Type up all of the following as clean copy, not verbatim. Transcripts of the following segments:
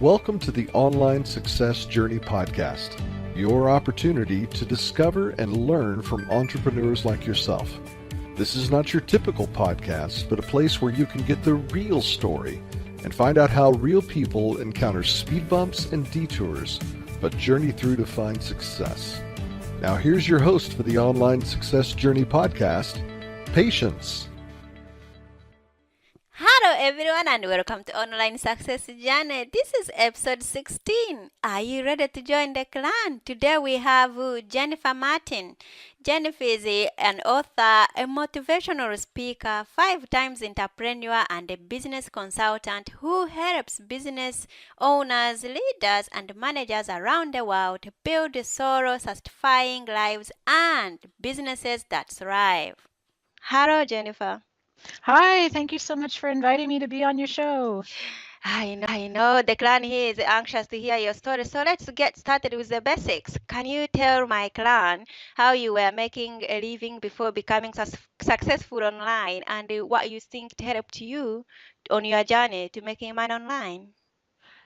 Welcome to the Online Success Journey podcast, your opportunity to discover and learn from entrepreneurs like yourself. This is not your typical podcast, but a place where you can get the real story and find out how real people encounter speed bumps and detours, but journey through to find success. Now here's your host for the Online Success Journey podcast, Patience. Hello everyone and welcome to Online Success Journey. This is episode 16. Are you ready to join the clan? Today we have Jennifer Martin. Jennifer is an author, a motivational speaker, 5 times entrepreneur and a business consultant who helps business owners, leaders and managers around the world build soul-satisfying lives and businesses that thrive. Hello Jennifer. Hi, thank you so much for inviting me to be on your show. I know the clan here is anxious to hear your story. So let's get started with the basics. Can you tell my clan how you were making a living before becoming successful online and what you think helped you on your journey to making money online?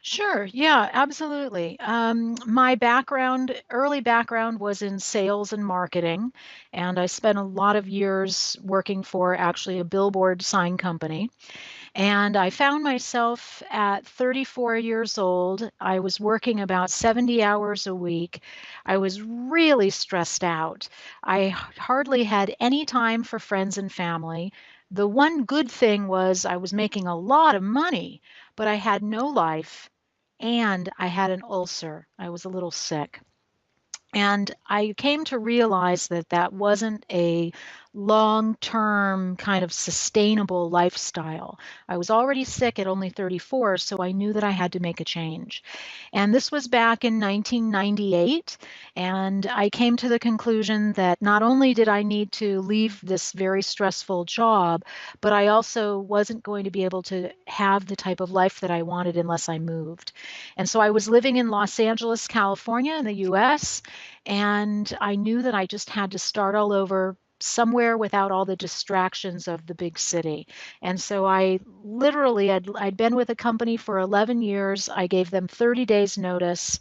Sure, yeah, absolutely. My early background was in sales and marketing, and I spent a lot of years working for actually a billboard sign company. And I found myself at 34 years old. I was working about 70 hours a week. I was really stressed out. I hardly had any time for friends and family. The one good thing was I was making a lot of money, but I had no life and I had an ulcer. I was a little sick. And I came to realize that that wasn't a long-term kind of sustainable lifestyle. I was already sick at only 34, so I knew that I had to make a change. And this was back in 1998. And I came to the conclusion that not only did I need to leave this very stressful job, but I also wasn't going to be able to have the type of life that I wanted unless I moved. And so I was living in Los Angeles, California, in the US, and I knew that I just had to start all over somewhere without all the distractions of the big city. And so I literally, I'd been with a company for 11 years. I gave them 30 days notice.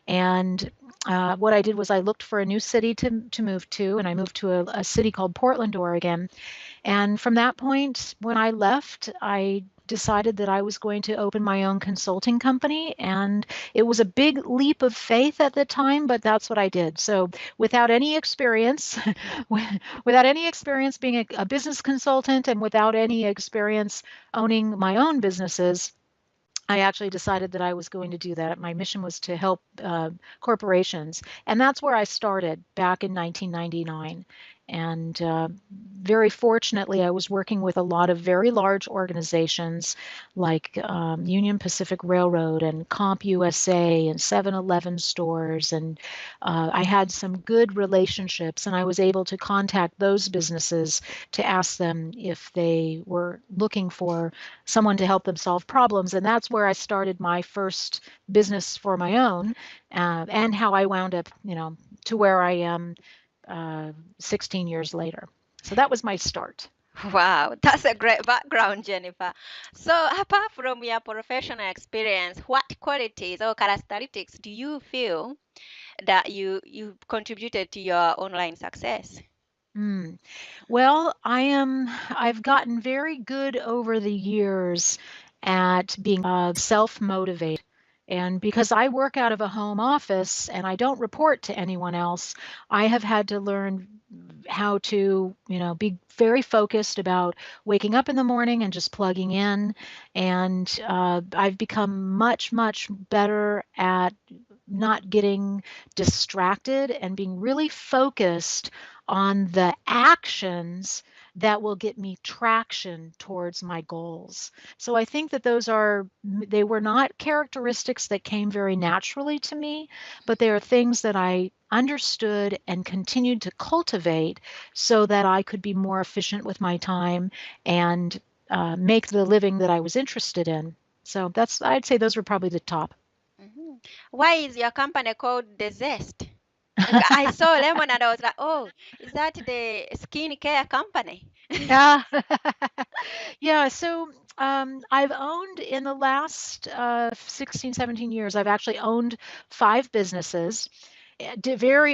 And what I did was I looked for a new city to move to, and I moved to a city called Portland, Oregon. And from that point, when I left, I decided that I was going to open my own consulting company. And it was a big leap of faith at the time, but that's what I did. So without any experience, without any experience being a business consultant and without any experience owning my own businesses, I actually decided that I was going to do that. My mission was to help corporations. And that's where I started back in 1999. And very fortunately, I was working with a lot of very large organizations like Union Pacific Railroad and CompUSA and 7-Eleven stores. And I had some good relationships, and I was able to contact those businesses to ask them if they were looking for someone to help them solve problems. And that's where I started my first business for my own, and how I wound up, to where I am 16 years later. So that was my start. Wow, that's a great background, Jennifer. So apart from your professional experience, what qualities or characteristics do you feel that you contributed to your online success? Well, I've gotten very good over the years at being self-motivated. And because I work out of a home office and I don't report to anyone else, I have had to learn how to, be very focused about waking up in the morning and just plugging in. And I've become much, much better at not getting distracted and being really focused on the actions that will get me traction towards my goals. So I think that they were not characteristics that came very naturally to me, but they are things that I understood and continued to cultivate so that I could be more efficient with my time and make the living that I was interested in. So I'd say those were probably the top. Mm-hmm. Why is your company called The Zest? I saw lemon and I was like, oh, is that the skincare company? Yeah. Yeah. So I've owned in the last 16, 17 years, I've actually owned 5 businesses,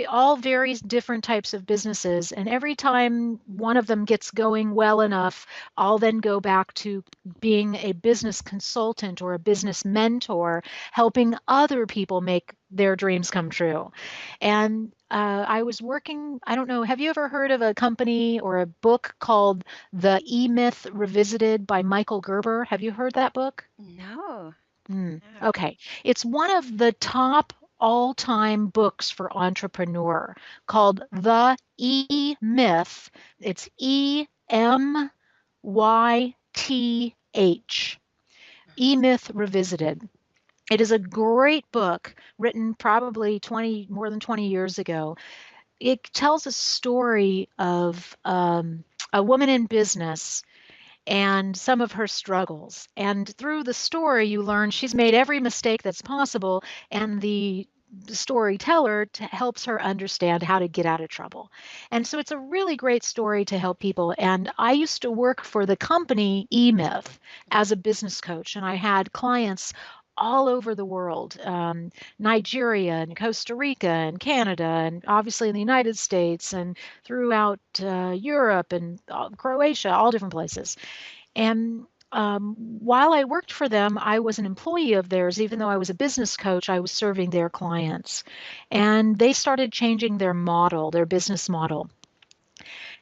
all very different types of businesses. And every time one of them gets going well enough, I'll then go back to being a business consultant or a business mentor, helping other people make their dreams come true. And I was working, I don't know, have you ever heard of a company or a book called The E-Myth Revisited by Michael Gerber? Have you heard that book? No. No. Okay. It's one of the top all-time books for entrepreneur called The E-Myth. It's E-M-Y-T-H. E-Myth Revisited. It is a great book written probably more than 20 years ago. It tells a story of a woman in business and some of her struggles. And through the story, you learn she's made every mistake that's possible, and the storyteller helps her understand how to get out of trouble. And so it's a really great story to help people. And I used to work for the company eMyth as a business coach, and I had clients all over the world, Nigeria and Costa Rica and Canada, and obviously in the United States and throughout Europe and Croatia, all different places. And while I worked for them, I was an employee of theirs. Even though I was a business coach, I was serving their clients. And they started changing their model, their business model.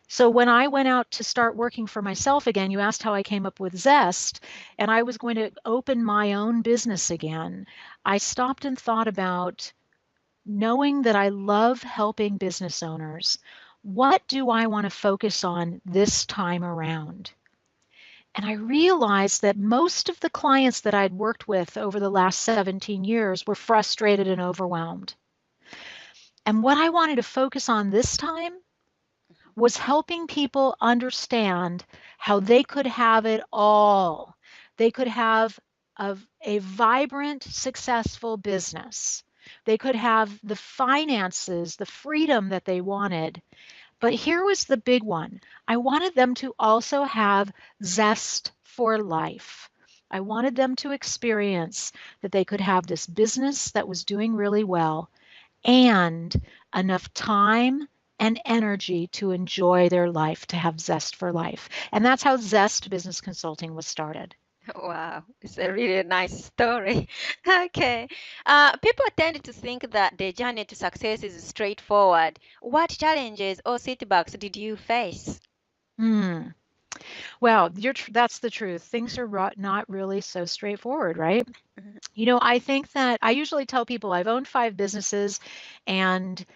So when I went out to start working for myself again, you asked how I came up with Zest, and I was going to open my own business again. I stopped and thought about, knowing that I love helping business owners, what do I want to focus on this time around? And I realized that most of the clients that I'd worked with over the last 17 years were frustrated and overwhelmed. And what I wanted to focus on this time was helping people understand how they could have it all. They could have a vibrant, successful business. They could have the finances, the freedom that they wanted. But here was the big one. I wanted them to also have zest for life. I wanted them to experience that they could have this business that was doing really well and enough time and energy to enjoy their life, to have zest for life. And that's how Zest Business Consulting was started. Wow, it's a really nice story. Okay. People tend to think that the journey to success is straightforward. What challenges or setbacks did you face? Hmm. Well, that's the truth. Things are not really so straightforward, right? Mhm. I think that I usually tell people I've owned 5 businesses, and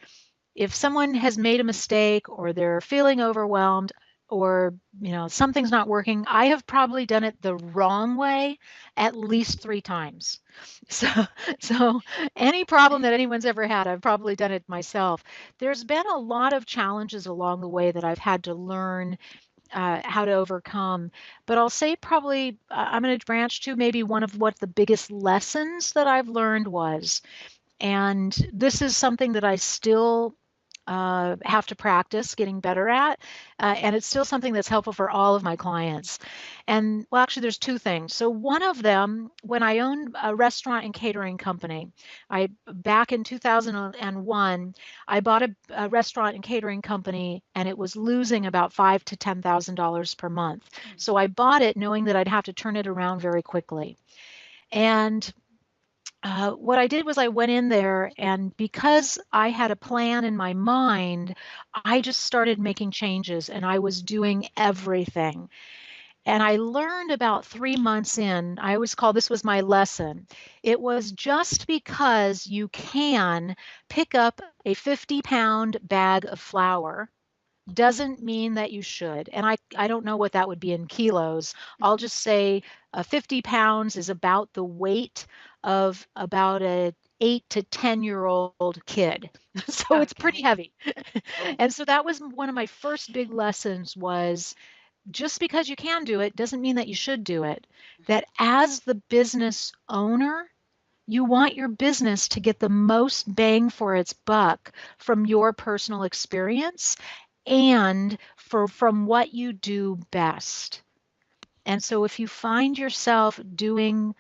if someone has made a mistake or they're feeling overwhelmed or something's not working, I have probably done it the wrong way at least 3 times. So so any problem that anyone's ever had, I've probably done it myself. There's been a lot of challenges along the way that I've had to learn how to overcome. But I'll say probably I'm going to branch to maybe one of what the biggest lessons that I've learned was, and this is something that I still have to practice getting better at. And it's still something that's helpful for all of my clients. And well, actually, there's 2 things. So one of them, when I owned a restaurant and catering company, back in 2001, I bought a restaurant and catering company, and it was losing about $5,000 to $10,000 per month. So I bought it knowing that I'd have to turn it around very quickly. And what I did was I went in there, and because I had a plan in my mind, I just started making changes and I was doing everything. And I learned about 3 months in, I always call this was my lesson. It was just because you can pick up a 50-pound bag of flour doesn't mean that you should. And I don't know what that would be in kilos. I'll just say 50 pounds is about the weight of about a 8 to 10-year-old kid. So it's pretty Okay. heavy. Oh. And so that was one of my first big lessons was just because you can do it doesn't mean that you should do it. That as the business owner, you want your business to get the most bang for its buck from your personal experience and from what you do best. And so if you find yourself doing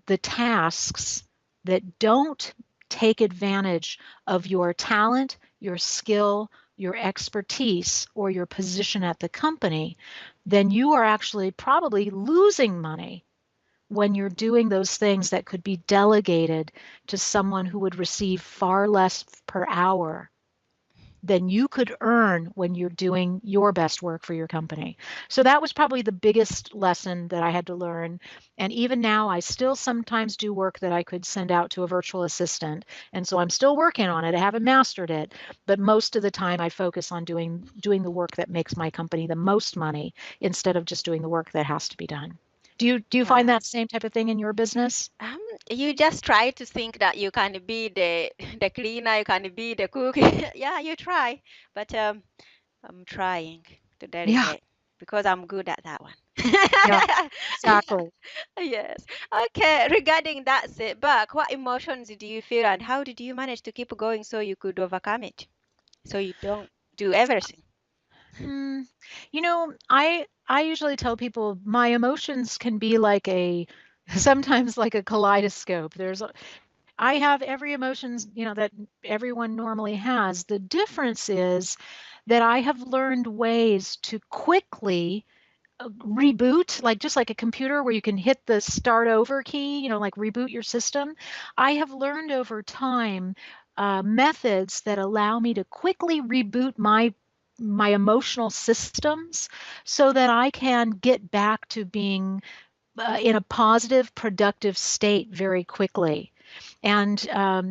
the tasks that don't take advantage of your talent, your skill, your expertise, or your position at the company, then you are actually probably losing money when you're doing those things that could be delegated to someone who would receive far less per hour than you could earn when you're doing your best work for your company. So that was probably the biggest lesson that I had to learn. And even now, I still sometimes do work that I could send out to a virtual assistant. And so I'm still working on it. I haven't mastered it, but most of the time I focus on doing the work that makes my company the most money instead of just doing the work that has to be done. Do you find Wow. that same type of thing in your business? You just try to think that you can be the cleaner, you can be the cook. Yeah, you try, but I'm trying to Yeah, delegate because I'm good at that one. yeah, exactly. Yes. Okay. Regarding that setback, what emotions did you feel and how did you manage to keep going so you could overcome it? So you don't do everything. Hmm. I usually tell people my emotions can be like a sometimes like a kaleidoscope. I have every emotions, that everyone normally has. The difference is that I have learned ways to quickly reboot, like just like a computer where you can hit the start over key, like reboot your system. I have learned over time methods that allow me to quickly reboot my emotional systems so that I can get back to being in a positive, productive state very quickly. And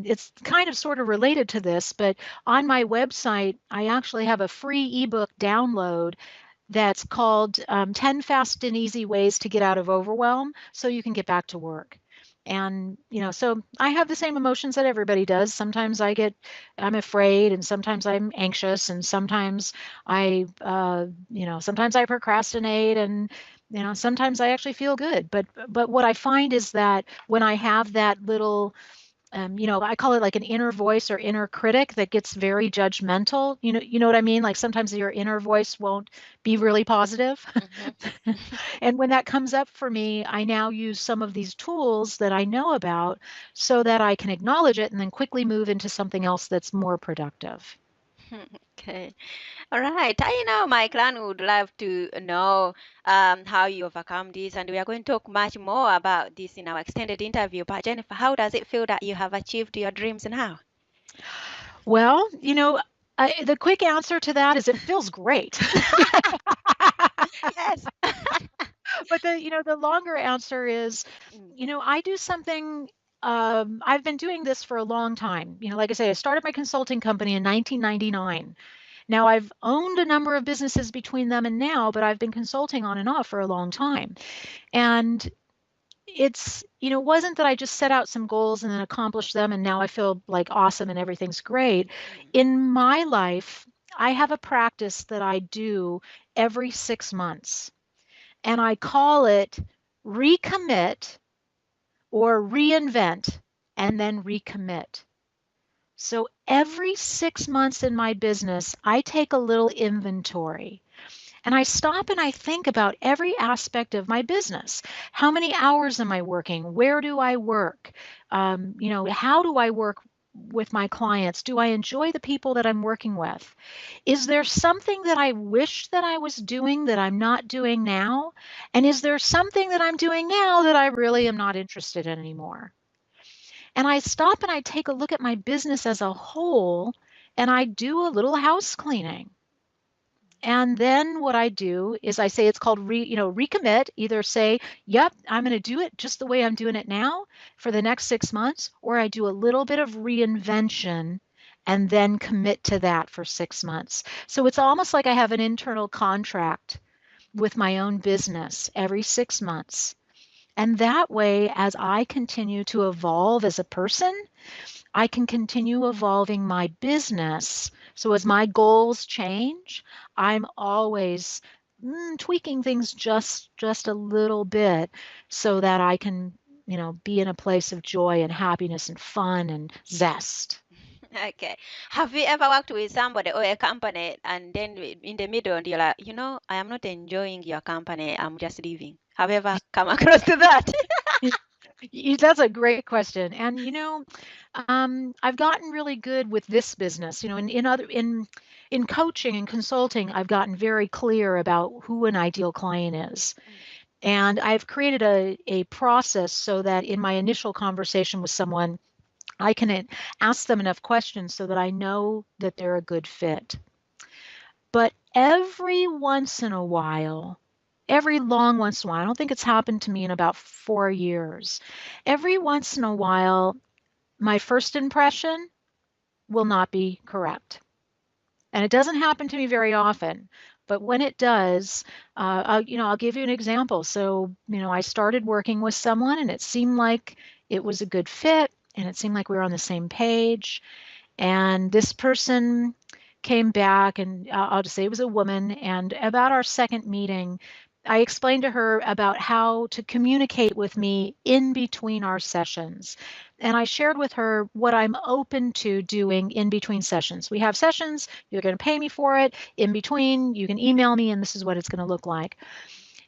it's kind of sort of related to this, but on my website, I actually have a free ebook download that's called 10 Fast and Easy Ways to Get Out of Overwhelm so you can get back to work. And, so I have the same emotions that everybody does. Sometimes I'm afraid, and sometimes I'm anxious, and sometimes I procrastinate, and, sometimes I actually feel good. But what I find is that when I have that little I call it like an inner voice or inner critic that gets very judgmental. You know what I mean? Like sometimes your inner voice won't be really positive. Mhm. And when that comes up for me, I now use some of these tools that I know about so that I can acknowledge it and then quickly move into something else that's more productive. Okay. All right. I know my clan would love to know how you overcome this, and we are going to talk much more about this in our extended interview. But Jennifer, how does it feel that you have achieved your dreams now? Well, the quick answer to that is it feels great. Yes. But the longer answer is, Mm, I do something. I've been doing this for a long time. Like I say, I started my consulting company in 1999. Now I've owned a number of businesses between them and now, but I've been consulting on and off for a long time. And it wasn't that I just set out some goals and then accomplished them and now I feel like awesome and everything's great. mm, In my life, I have a practice that I do every 6 months, and I call it recommit or reinvent and then recommit. So every 6 months in my business, I take a little inventory and I stop and I think about every aspect of my business. How many hours am I working? Where do I work? How do I work with my clients? Do I enjoy the people that I'm working with? Is there something that I wish that I was doing that I'm not doing now? And is there something that I'm doing now that I really am not interested in anymore? And I stop and I take a look at my business as a whole and I do a little house cleaning. And then what I do is I say it's called recommit. Either say, "Yep, I'm going to do it just the way I'm doing it now for the next 6 months," or I do a little bit of reinvention and then commit to that for 6 months. So it's almost like I have an internal contract with my own business every 6 months. And that way, as I continue to evolve as a person, I can continue evolving my business. So as my goals change, I'm always tweaking things just a little bit so that I can, be in a place of joy and happiness and fun and zest. Okay. Have you ever worked with somebody or a company and then in the middle you're like, I am not enjoying your company. I'm just leaving. Have you ever come across to that? That's a great question. And I've gotten really good with this business. In coaching and consulting, I've gotten very clear about who an ideal client is. And I've created a process so that in my initial conversation with someone, I can ask them enough questions so that I know that they're a good fit. But every once in a while, every long once in a while, I don't think it's happened to me in about 4 years. Every once in a while, my first impression will not be correct. And it doesn't happen to me very often, but when it does, I'll give you an example. So, I started working with someone and it seemed like it was a good fit and it seemed like we were on the same page. And this person came back, and I'll just say it was a woman. And about our second meeting, I explained to her about how to communicate with me in between our sessions. And I shared with her what I'm open to doing in between sessions. We have sessions, you're going to pay me for it. In between, you can email me, and this is what it's going to look like.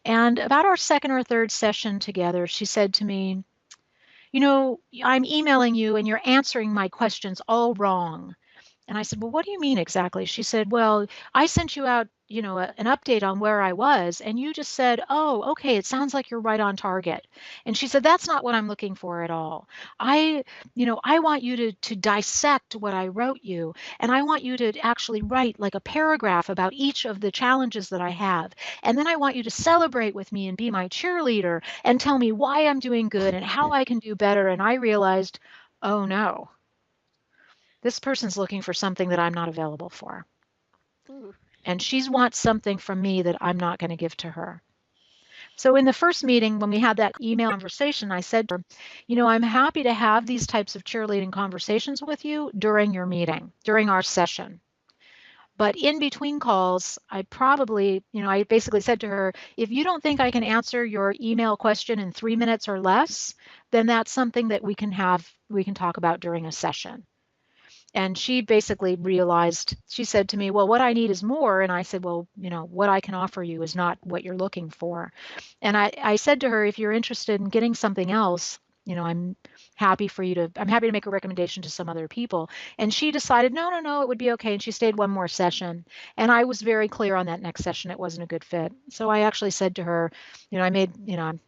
And about our second or third session together, she said to me, I'm emailing you and you're answering my questions all wrong. And I said, well, what do you mean exactly? She said, well, I sent you out, an update on where I was. And you just said, oh, okay, it sounds like you're right on target. And she said, that's not what I'm looking for at all. I want you to dissect what I wrote you. And I want you to actually write like a paragraph about each of the challenges that I have. And then I want you to celebrate with me and be my cheerleader and tell me why I'm doing good and how I can do better. And I realized, oh no, this person's looking for something that I'm not available for. Ooh. And she wants something from me that I'm not going to give to her. So in the first meeting, when we had that email conversation, I said to her, I'm happy to have these types of cheerleading conversations with you during your meeting, during our session. But in between calls, I basically said to her, if you don't think I can answer your email question in 3 minutes or less, then that's something that we can talk about during a session. And she basically realized, she said to me, well, what I need is more. And I said, well, what I can offer you is not what you're looking for. And I said to her, if you're interested in getting something else, I'm happy to make a recommendation to some other people. And she decided, no, it would be okay. And she stayed one more session. And I was very clear on that next session. It wasn't a good fit. So I actually said to her, I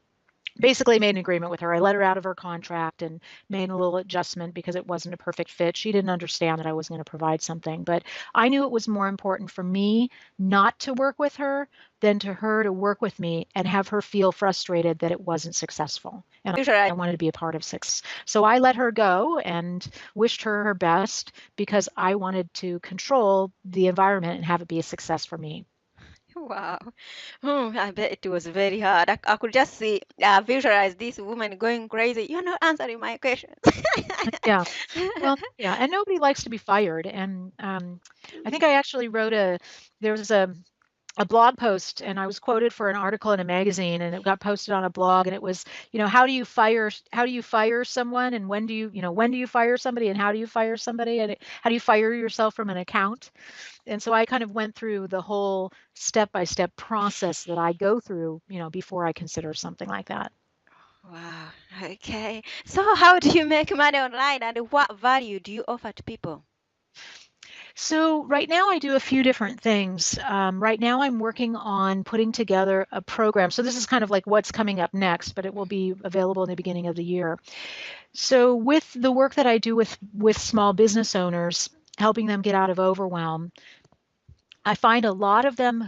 basically made an agreement with her. I let her out of her contract and made a little adjustment because it wasn't a perfect fit. She didn't understand that I was going to provide something, but I knew it was more important for me not to work with her than to her to work with me and have her feel frustrated that it wasn't successful. And I wanted to be a part of success. So I let her go and wished her best because I wanted to control the environment and have it be a success for me. Wow. I bet it was very hard. I could just see, visualize this woman going crazy. You're not answering my questions. Yeah. Well, yeah. And nobody likes to be fired. And I think I actually there was a blog post and I was quoted for an article in a magazine and it got posted on a blog and it was, how do you fire someone and when do you fire somebody and how do you fire somebody and how do you fire yourself from an account? And so I kind of went through the whole step-by-step process that I go through, before I consider something like that. Wow. Okay. So how do you make money online and what value do you offer to people? So right now I do a few different things. Right now I'm working on putting together a program. So this is kind of like what's coming up next, but it will be available in the beginning of the year. So with the work that I do with small business owners, helping them get out of overwhelm, I find a lot of them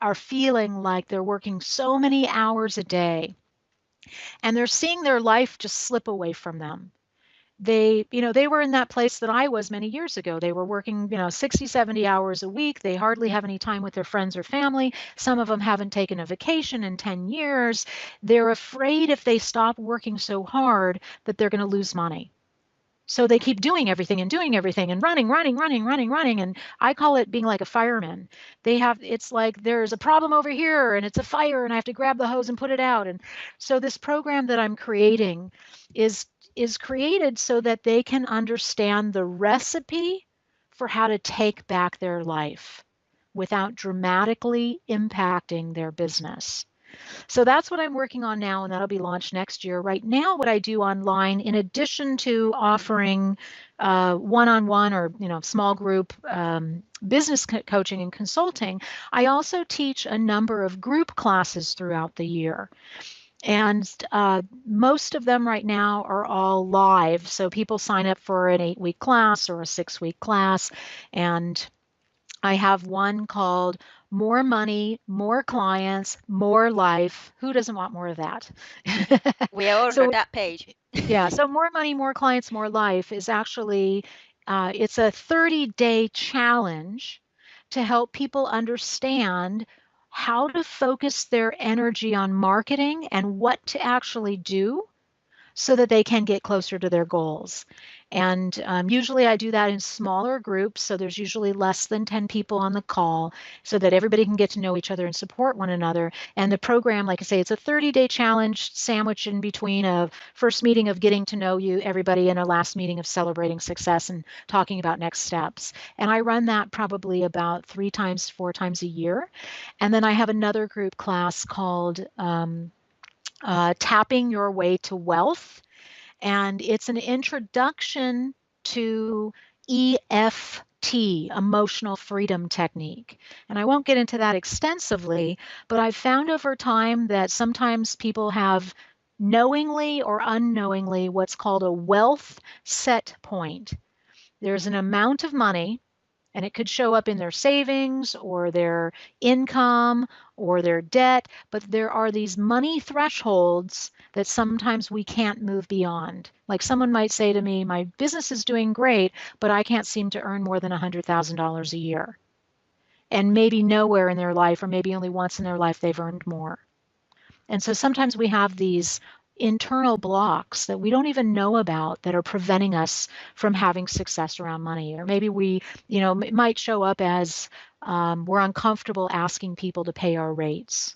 are feeling like they're working so many hours a day and they're seeing their life just slip away from them. They were in that place that I was many years ago. They were working, 60, 70 hours a week. They hardly have any time with their friends or family. Some of them haven't taken a vacation in 10 years. They're afraid if they stop working so hard that they're going to lose money. So they keep doing everything and running, running, running, running, running. And I call it being like a fireman. It's like there's a problem over here and it's a fire and I have to grab the hose and put it out. And so this program that I'm creating is created so that they can understand the recipe for how to take back their life without dramatically impacting their business. So that's what I'm working on now, and that'll be launched next year. Right now, what I do online, in addition to offering one-on-one or small group business coaching and consulting, I also teach a number of group classes throughout the year. And most of them right now are all live. So people sign up for an 8-week class or a 6-week class. And I have one called More Money, More Clients, More Life. Who doesn't want more of that? We are all So on that page. yeah, so More Money, More Clients, More Life is actually it's a 30-day challenge to help people understand how to focus their energy on marketing and what to actually do so that they can get closer to their goals. And usually I do that in smaller groups. So there's usually less than 10 people on the call so that everybody can get to know each other and support one another. And the program, like I say, it's a 30-day challenge sandwiched in between a first meeting of getting to know you, everybody, and a last meeting of celebrating success and talking about next steps. And I run that probably about 3 times, 4 times a year. And then I have another group class called Tapping Your Way to Wealth. And it's an introduction to EFT, emotional freedom technique. And I won't get into that extensively, but I've found over time that sometimes people have knowingly or unknowingly what's called a wealth set point. There's an amount of money, and it could show up in their savings or their income or their debt, but there are these money thresholds that sometimes we can't move beyond. Like someone might say to me, my business is doing great, but I can't seem to earn more than $100,000 a year. And maybe nowhere in their life, or maybe only once in their life, they've earned more. And so sometimes we have these internal blocks that we don't even know about that are preventing us from having success around money. Or maybe it might show up as we're uncomfortable asking people to pay our rates.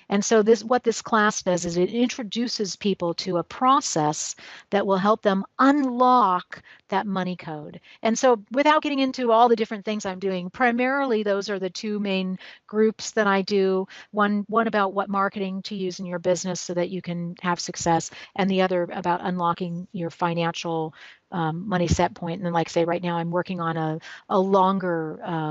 And so what this class does is it introduces people to a process that will help them unlock that money code. And so without getting into all the different things I'm doing, primarily those are the 2 main groups that I do. One about what marketing to use in your business so that you can have success, and the other about unlocking your financial money set point. And then, like I say, right now I'm working on a longer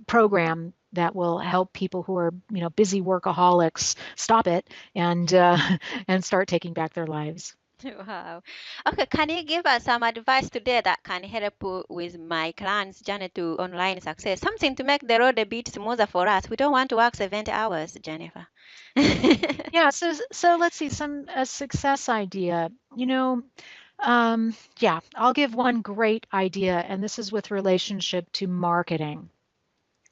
program that will help people who are, busy workaholics stop it and and start taking back their lives. Wow. Okay, can you give us some advice today that can help with my client's journey to online success? Something to make the road a bit smoother for us. We don't want to work 70 hours, Jennifer. Yeah, so let's see a success idea. Yeah, I'll give one great idea, and this is with relationship to marketing.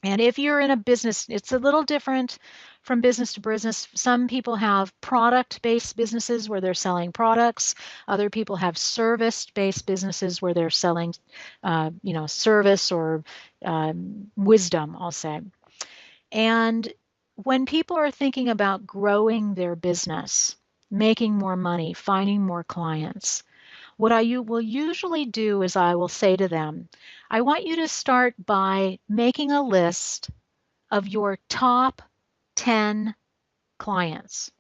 And if you're in a business, it's a little different from business to business. Some people have product-based businesses where they're selling products. Other people have service-based businesses where they're selling, service or wisdom, I'll say. And when people are thinking about growing their business, making more money, finding more clients, what I will usually do is I will say to them, I want you to start by making a list of your top 10 clients.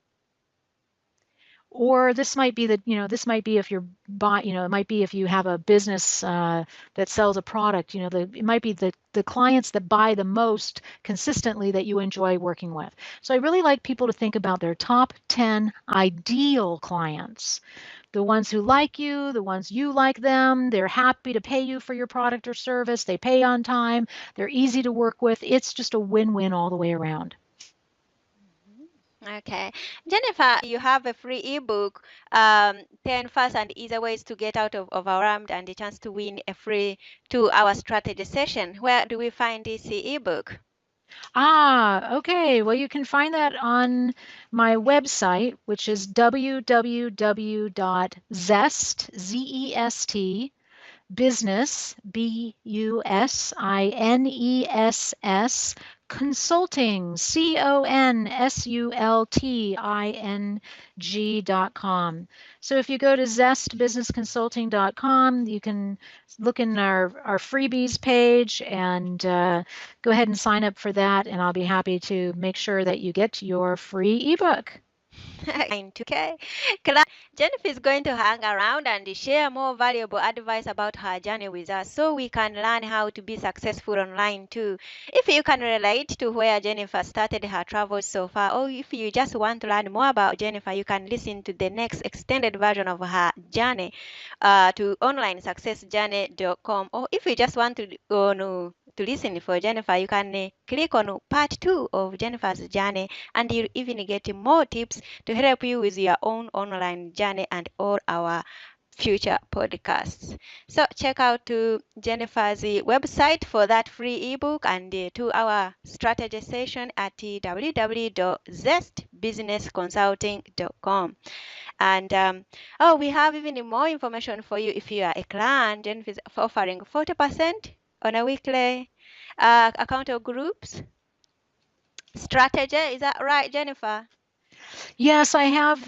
Or this might be this might be if you're it might be if you have a business that sells a product, it might be the clients that buy the most consistently that you enjoy working with. So I really like people to think about their top 10 ideal clients. The ones who like you, the ones you like them, they're happy to pay you for your product or service, they pay on time, they're easy to work with. It's just a win-win all the way around. Okay. Jennifer, you have a free ebook, 10 fast and easy ways to get out of overwhelmed and the chance to win a free 2-hour strategy session. Where do we find this ebook? Okay. Well, you can find that on my website, which is www.zest, Z-E-S-T, business, B-U-S-I-N-E-S-S, Consulting, consulting.com. So if you go to zestbusinessconsulting.com, you can look in our freebies page and go ahead and sign up for that, and I'll be happy to make sure that you get your free ebook. Okay. Jennifer is going to hang around and share more valuable advice about her journey with us so we can learn how to be successful online too. If you can relate to where Jennifer started her travels so far, or if you just want to learn more about Jennifer, you can listen to the next extended version of her journey to onlinesuccessjourney.com. Or if you just want to listen for Jennifer, you can click on part 2 of Jennifer's journey, and you'll even get more tips to help you with your own online journey and all our future podcasts. So check out Jennifer's website for that free ebook and 2-hour strategy session at www.zestbusinessconsulting.com. And we have even more information for you if you are a client. Jennifer is offering 40% on a weekly account of groups strategy. Is that right, Jennifer? Yes, I have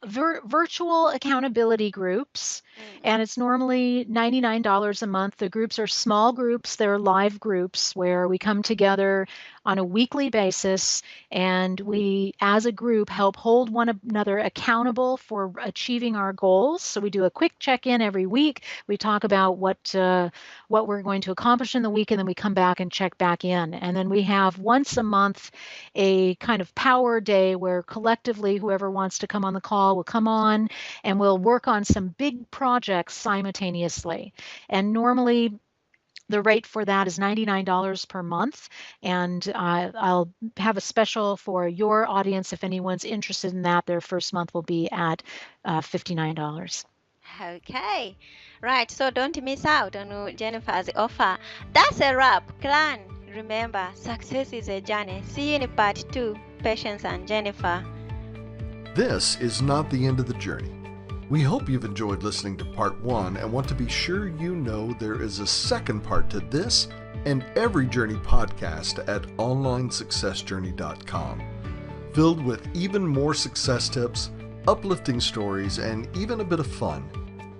virtual accountability groups, and it's normally $99 a month. The groups are small groups. They're live groups where we come together on a weekly basis, and we, as a group, help hold one another accountable for achieving our goals. So we do a quick check-in every week. We talk about what we're going to accomplish in the week, and then we come back and check back in. And then we have once a month a kind of power day where collectively whoever wants to come on the call will come on, and we'll work on some big projects simultaneously. And normally the rate for that is $99 per month, and I'll have a special for your audience. If anyone's interested in that, their first month will be at $59. Okay, right. So don't miss out on Jennifer's offer. That's a wrap. Clan, remember, success is a journey. See you in part 2. Patience and Jennifer. This is not the end of the journey. We hope you've enjoyed listening to part 1 and want to be sure you know there is a second part to this and every journey podcast at onlinesuccessjourney.com, filled with even more success tips, uplifting stories, and even a bit of fun.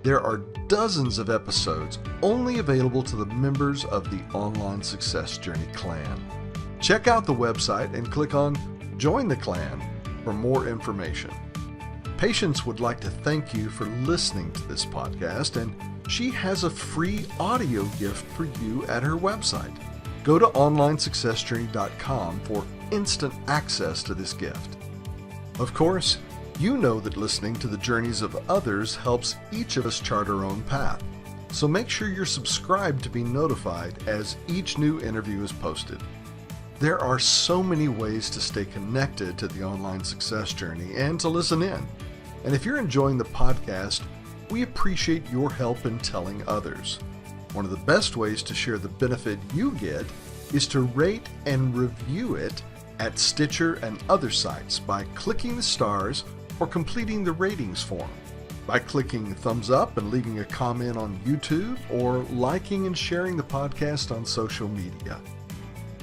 There are dozens of episodes only available to the members of the Online Success Journey clan. Check out the website and click on Join the Clan for more information. Patience would like to thank you for listening to this podcast, and she has a free audio gift for you at her website. Go to onlinesuccessjourney.com for instant access to this gift. Of course, you know that listening to the journeys of others helps each of us chart our own path. So make sure you're subscribed to be notified as each new interview is posted. There are so many ways to stay connected to the Online Success Journey and to listen in. And if you're enjoying the podcast, we appreciate your help in telling others. One of the best ways to share the benefit you get is to rate and review it at Stitcher and other sites by clicking the stars or completing the ratings form, by clicking thumbs up and leaving a comment on YouTube, or liking and sharing the podcast on social media.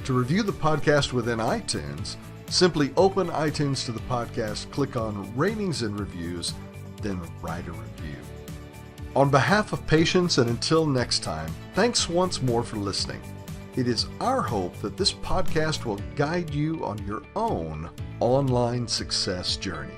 To review the podcast within iTunes, simply open iTunes to the podcast, click on Ratings and Reviews, then write a review. On behalf of Patience, and until next time, thanks once more for listening. It is our hope that this podcast will guide you on your own online success journey.